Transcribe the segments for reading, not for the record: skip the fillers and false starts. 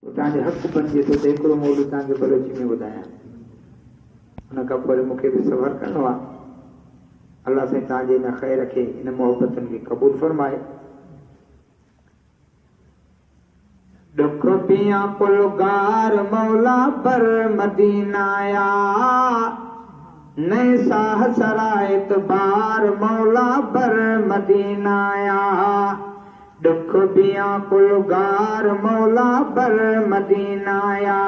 तव्हांजे हक़ बणिजे थो त हिकिड़ो मौलू तव्हांखे बलोची में ॿुधायां, हुन खां पोइ मूंखे बि सफ़र करिणो आहे। अलाह साईं तव्हांजे हिन ख़ैर खे, हिन मोहबतनि खे क़बूल फरमाए। दुख पिया पुलगार मौला पर मदीनाया, नए साह सरायत बार मौला पर मदीनाया। दुख पिया पुलगार मौला पर मदीनाया,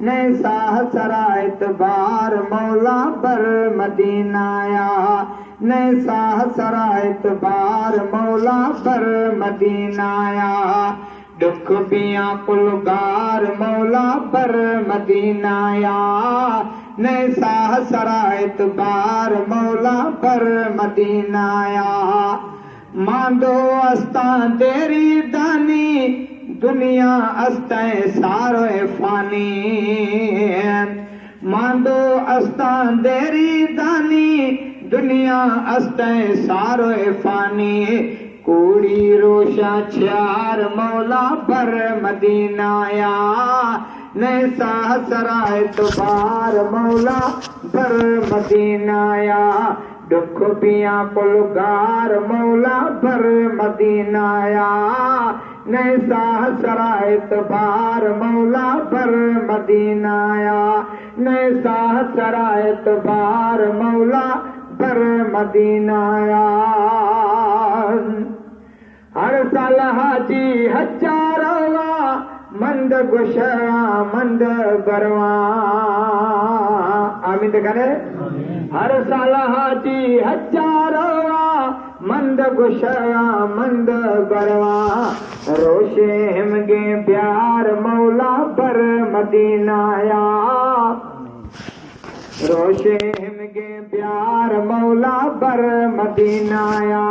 नए साह सरायत बार मौला पर मदीनाया। नए साह सरायत बार मौला पर मदीनाया। दुख पिया पुलगार मौला पर मदीनाया, नए साह सरायत बार मौला पर मदीनाया। मांदो अस्तां तेरी दानी, दुनिया अस्तें सारो फानी। मांदो अस्तां तेरी दानी, दुनिया अस्तें सारो फानी। कूड़ी रोशा छार मौला पर मदीनाया, नए साह सरायत बार मौला पर मदीनाया। दुख पिया पुलगार मौला पर मदीनाया, नए साह सरायत बार मौला पर मदीनाया। नए साह सरायत बार मौला पर मदीनाया। हर साल हाजी हजारवा, मंद गुशरा मंद बरवा। आमीन करे। हर साल हाजी हजारवा, मंद गुशरा मंद बरवा। रोशे हिमगे प्यार मौला पर मदीनाया, रोशे हिमगे प्यार मौला पर मदीनाया।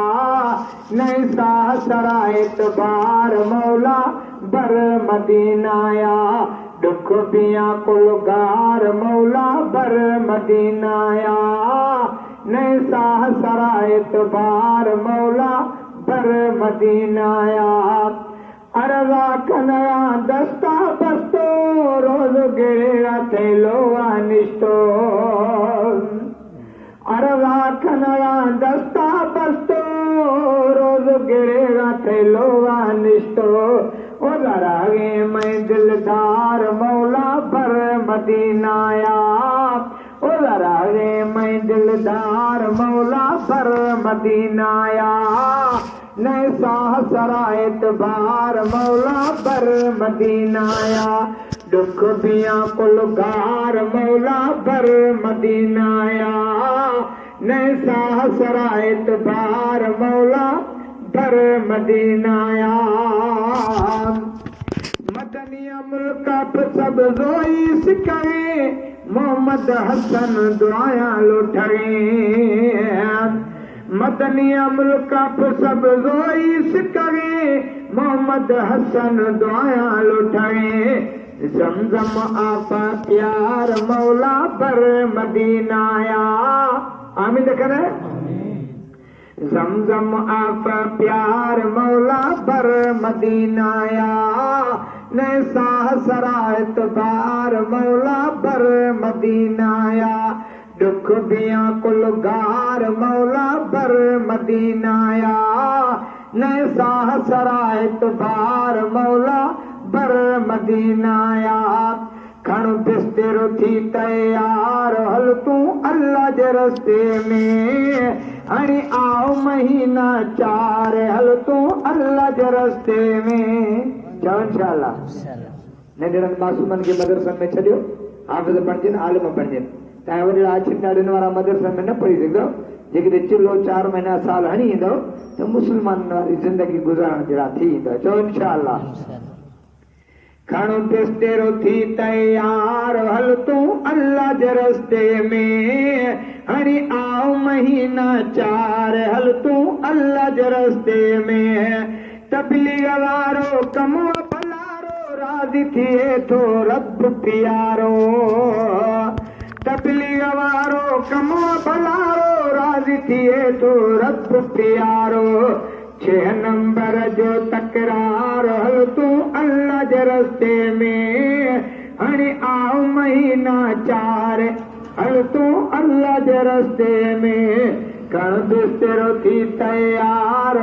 नए साह सरायत बार मौला पर मदीनाया। दुख पिया पुलगार मौला पर मदीनाया, नए साह सरायत बार मौला पर मदीनाया। अरवा कनया दस्ता बस्तो, रोज गिरा थैलो अनिस्तो। अरवा कनया दस्ता बस्तो, रोज गिरेगा थैलो अनिस्तो। ओ दरागे मैं दिलदार मौला पर मदीनाया, ओ दरागे मैं दिलदार मौला पर मदीनाया। नए साह सरायत बार मौला पर मदीनाया। दुख पिया पुलगार मौला पर मदीनाया, नए साह सरायत बार मौला पर मदीनाया। मदनिया मुल्का सब जोई सिकवे, मोहम्मद हसन दुआया लुठवे। मदनिया मुल्का सब जोई सिकवे, मोहम्मद हसन दुआया लुठवे। जमजम आपा प्यार मौला पर मदीनाया। आमीन करे। जमजम आपा प्यार मौला पर मदीनाया, नए साह सरायत बार मौला पर मदीनाया। दुख पिया कुलगार मौला पर मदीनाया, नए साह सरायत बार मौला पर मदीनाया। खण बिस्तर थी तैयार, हल तू अल्लाह जे रस्ते में। हणी आओ महीना 4, हल तू अल्लाह जे रस्ते में। चओ इंशाअल्लाह। नंढड़नि मासूमनि खे मदरसनि में छॾियो, हाफ़िज़ बणजनि, आलिम बणजनि। तव्हां वॾा आछिन ॾाॾनि वारा मदरसनि में न पढ़ी सघंदव। जेकॾहिं चिलो 4 महीना साल हणी ईंदव त मुस्लमान वारी ज़िंदगी गुज़ारण जहिड़ा थी ईंदव। चओ इंशाअल्लाह। खण बिस्तर थी तैयार, हल तू अल्लाह जे रस्ते में। हणी आओ महीना 4, हल तू अल्लाह जे रस्ते में। तबलीग वारो कमो भलारो, राज़ी थिए थो रब प्यारो। तबलीग वारो कमो भलारो, राज़ी थिए थो रब प्यारो। 6 नंबर जो तकरार हल तू अल्लाह जे रस्ते में हाणे आओ महीना 4 हल तू अल्लाह जे रस्ते में कण बिस्तर थी तयार